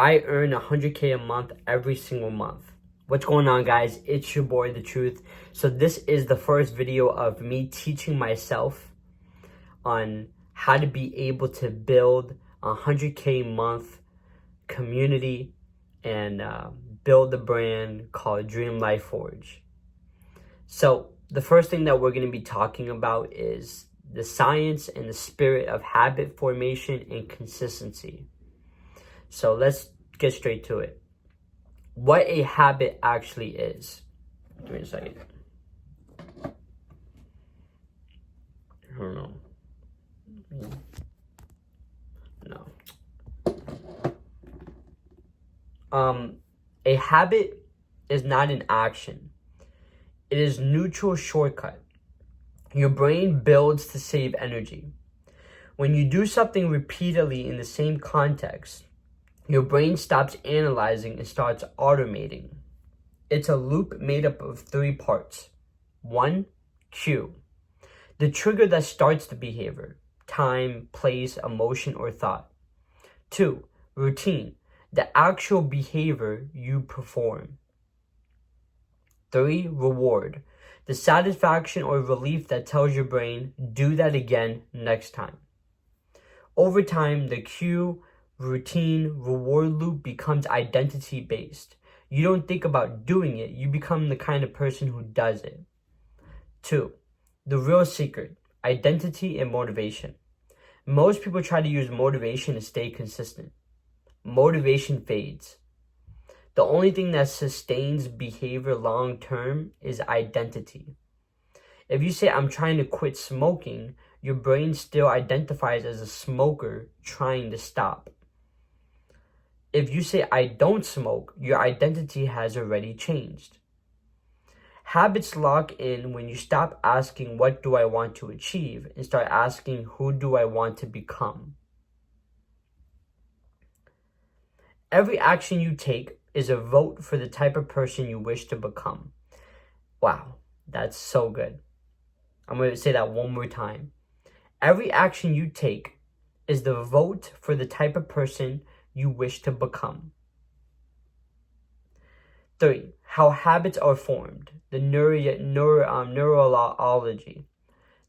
I earn 100K a month every single month. What's going on, guys? It's your boy, The Truth. So this is the first video of me teaching myself on how to be able to build a 100K a month community and build a brand called Dream Life Forge. So the first thing that we're going to be talking about is the science and the spirit of habit formation and consistency. So let's get straight to it. What a habit actually is. Give me a second. I don't know. No. A habit is not an action. It is neutral shortcut. Your brain builds to save energy. When you do something repeatedly in the same context, your brain stops analyzing and starts automating. It's a loop made up of 3 parts. 1, cue. The trigger that starts the behavior. Time, place, emotion, or thought. 2, routine. The actual behavior you perform. 3, reward. The satisfaction or relief that tells your brain, do that again next time. Over time, the cue, routine, reward loop becomes identity-based. You don't think about doing it, you become the kind of person who does it. 2, the real secret, identity and motivation. Most people try to use motivation to stay consistent. Motivation fades. The only thing that sustains behavior long term is identity. If you say, I'm trying to quit smoking, your brain still identifies as a smoker trying to stop. If you say, I don't smoke, your identity has already changed. Habits lock in when you stop asking, what do I want to achieve, and start asking, who do I want to become? Every action you take is a vote for the type of person you wish to become. Wow, that's so good. I'm going to say that one more time. Every action you take is the vote for the type of person you wish to become. 3, how habits are formed. The neurology.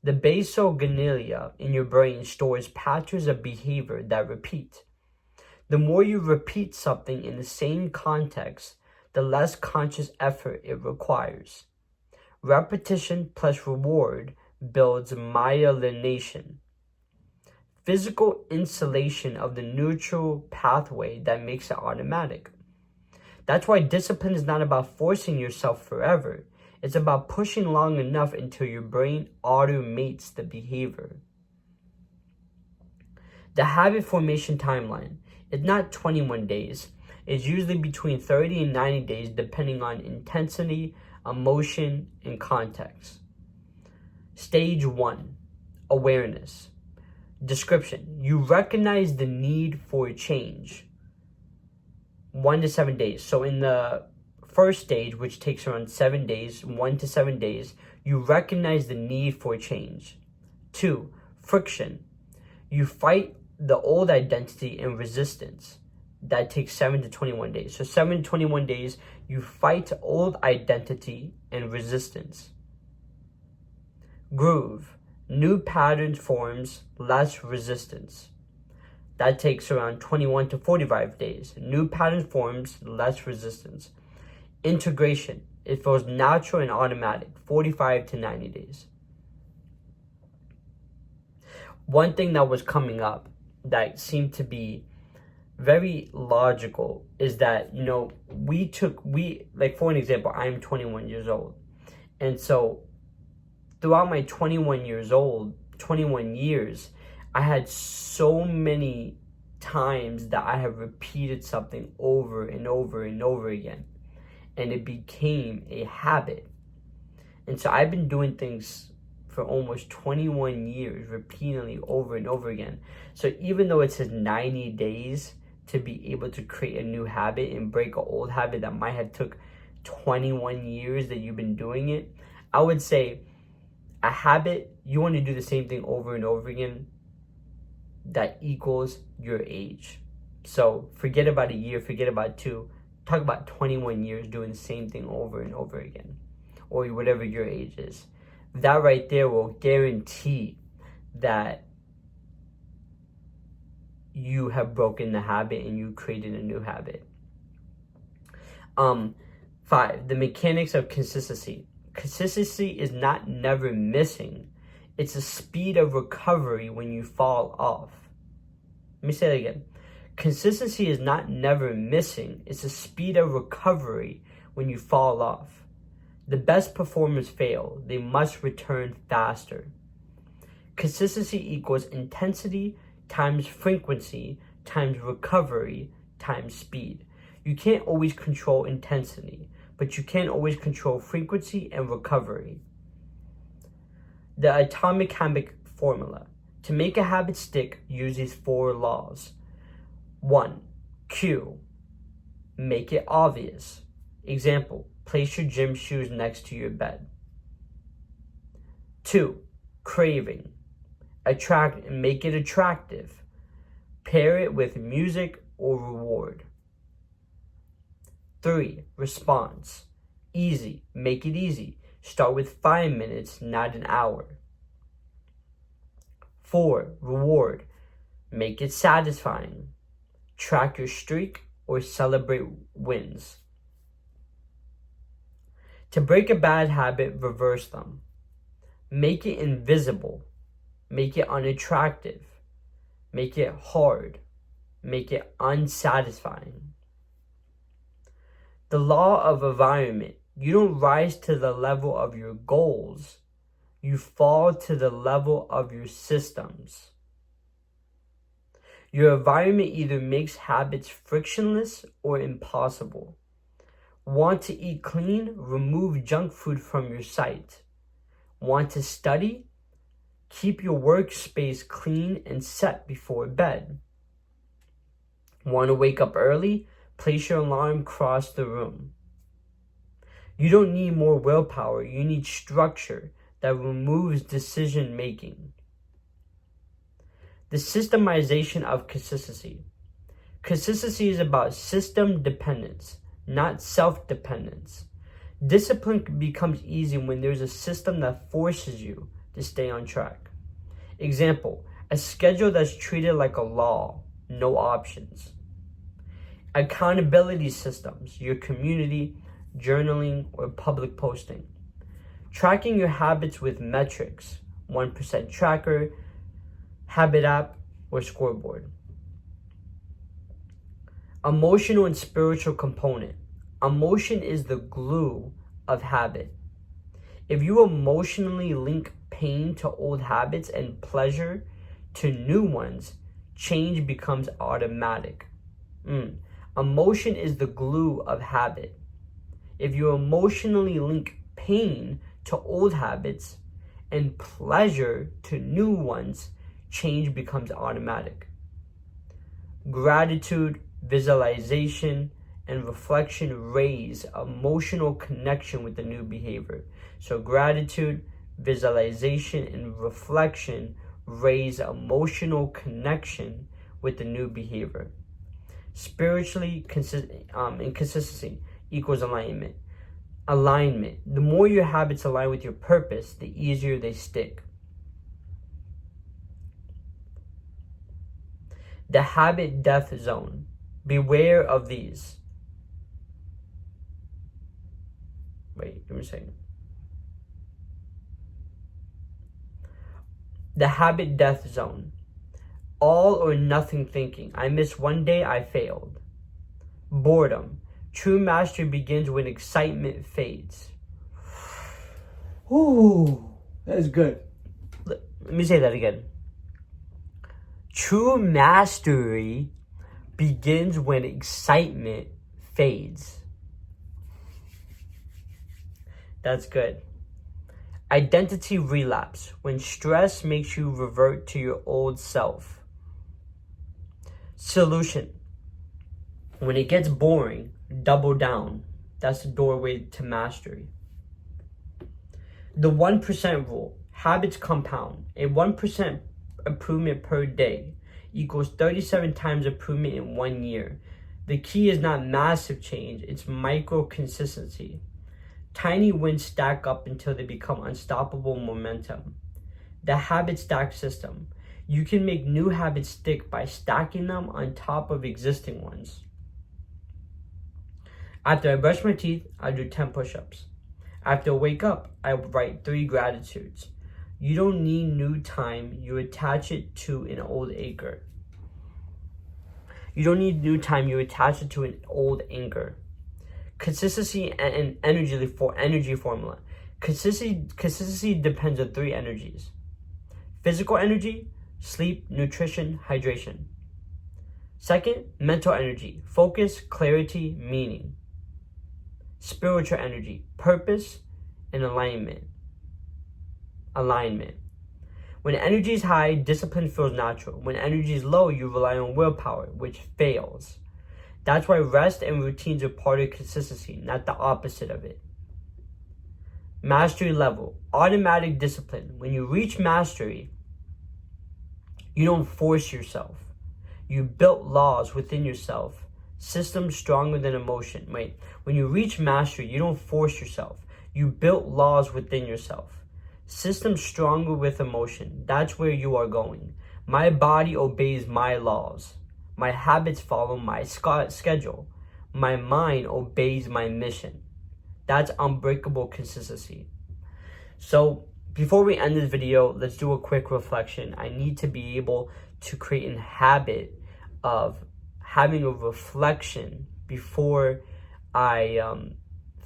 The basal ganglia in your brain stores patterns of behavior that repeat. The more you repeat something in the same context, the less conscious effort it requires. Repetition plus reward builds myelination. Physical insulation of the neutral pathway that makes it automatic. That's why discipline is not about forcing yourself forever. It's about pushing long enough until your brain automates the behavior. The habit formation timeline is not 21 days. It's usually between 30 and 90 days depending on intensity, emotion, and context. Stage 1, awareness. Description, you recognize the need for change. 1 to 7 days. So in the first stage, which takes around 7 days, 1 to 7 days, you recognize the need for change. 2, friction. You fight the old identity and resistance. That takes 7 to 21 days. So 7 to 21 days, you fight old identity and resistance. Groove. New patterns forms, less resistance. That takes around 21 to 45 days. New pattern forms, less resistance. Integration. It feels natural and automatic, 45 to 90 days. One thing that was coming up that seemed to be very logical is that, like for an example, I'm 21 years old. And so throughout my 21 years, I had so many times that I have repeated something over and over and over again. And it became a habit. And so I've been doing things for almost 21 years, repeatedly over and over again. So even though it says 90 days to be able to create a new habit and break an old habit that might have took 21 years that you've been doing it, I would say a habit, you want to do the same thing over and over again, that equals your age. So forget about a year, forget about 2. Talk about 21 years doing the same thing over and over again, or whatever your age is. That right there will guarantee that you have broken the habit and you created a new habit. 5, the mechanics of consistency. Consistency is not never missing. It's a speed of recovery when you fall off. Let me say that again. Consistency is not never missing. It's a speed of recovery when you fall off. The best performers fail. They must return faster. Consistency equals intensity times frequency times recovery times speed. You can't always control intensity, but you can always control frequency and recovery. The atomic habit formula. To make a habit stick, use these 4 laws. 1. Cue. Make it obvious. Example, place your gym shoes next to your bed. 2. Craving. Make it attractive. Pair it with music or reward. 3. Response. Easy. Make it easy. Start with 5 minutes, not an hour. 4. Reward. Make it satisfying. Track your streak or celebrate wins. To break a bad habit, reverse them. Make it invisible. Make it unattractive. Make it hard. Make it unsatisfying. The law of environment. You don't rise to the level of your goals. You fall to the level of your systems. Your environment either makes habits frictionless or impossible. Want to eat clean? Remove junk food from your sight. Want to study? Keep your workspace clean and set before bed. Want to wake up early? Place your alarm across the room. You don't need more willpower. You need structure that removes decision making. The systemization of consistency. Consistency is about system dependence, not self-dependence. Discipline becomes easy when there's a system that forces you to stay on track. Example, a schedule that's treated like a law, no options. Accountability systems, your community, journaling, or public posting. Tracking your habits with metrics, 1% tracker, habit app, or scoreboard. Emotional and spiritual component. Emotion is the glue of habit. If you emotionally link pain to old habits and pleasure to new ones, change becomes automatic. Emotion is the glue of habit. If you emotionally link pain to old habits and pleasure to new ones, change becomes automatic. Gratitude, visualization, and reflection raise emotional connection with the new behavior. So gratitude, visualization, and reflection raise emotional connection with the new behavior. Spiritually, inconsistency equals alignment. Alignment. The more your habits align with your purpose, the easier they stick. The habit death zone. Beware of these. Wait, give me a second. The habit death zone. All or nothing thinking. I missed one day, I failed. Boredom. True mastery begins when excitement fades. Ooh, that is good. Let me say that again. True mastery begins when excitement fades. That's good. Identity relapse. When stress makes you revert to your old self. Solution. When it gets boring, double down. That's the doorway to mastery. The 1% rule. Habits compound. A 1% improvement per day equals 37 times improvement in 1 year. The key is not massive change, it's micro consistency. Tiny wins stack up until they become unstoppable momentum. The habit stack system. You can make new habits stick by stacking them on top of existing ones. After I brush my teeth, I do 10 push-ups. After I wake up, I write 3 gratitudes. You don't need new time, you attach it to an old anchor. You don't need new time, you attach it to an old anchor. Consistency and energy formula. Consistency depends on 3 energies. Physical energy, sleep, nutrition, hydration. Second, mental energy, focus, clarity, meaning. Spiritual energy, purpose, and alignment. When energy is high, discipline feels natural. When energy is low, you rely on willpower, which fails. That's why rest and routines are part of consistency, not the opposite of it. Mastery level, automatic discipline. When you reach mastery, you don't force yourself. You built laws within yourself, systems stronger than emotion. When you reach mastery, you don't force yourself. You built laws within yourself. Systems stronger with emotion. That's where you are going. My body obeys my laws. My habits follow my schedule. My mind obeys my mission. That's unbreakable consistency. So before we end this video, let's do a quick reflection. I need to be able to create a habit of having a reflection before I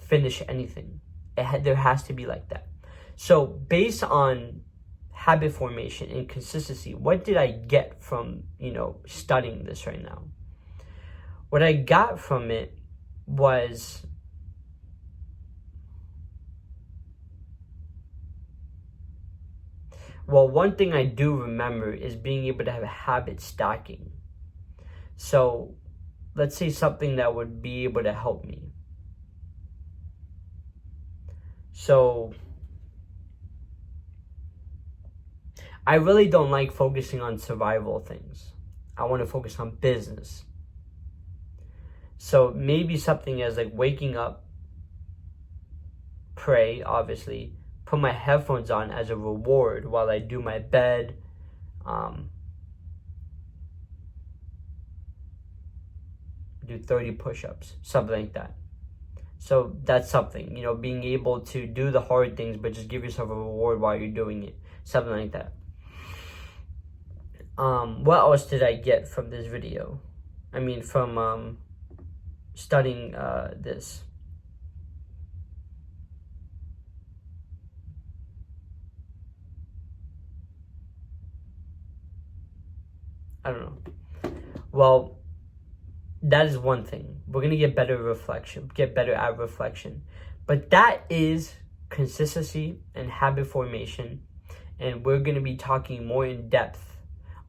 finish anything. There has to be like that. So based on habit formation and consistency, what did I get from, studying this right now? What I got from it was one thing I do remember is being able to have a habit stacking. So let's say something that would be able to help me. So I really don't like focusing on survival things. I want to focus on business. So maybe something as like waking up, pray, obviously, put my headphones on as a reward while I do my bed. Do 30 push-ups, something like that. So that's something, being able to do the hard things, but just give yourself a reward while you're doing it. Something like that. What else did I get from this video? From studying this. I don't know. Well, that is one thing. We're going to get better at reflection. But that is consistency and habit formation. And we're going to be talking more in depth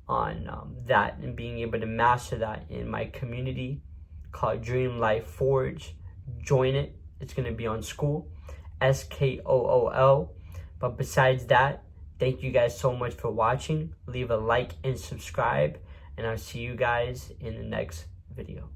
on that and being able to master that in my community called Dream Life Forge. Join it. It's going to be on Skool, SKOOL. But besides that, thank you guys so much for watching. Leave a like and subscribe. And I'll see you guys in the next video.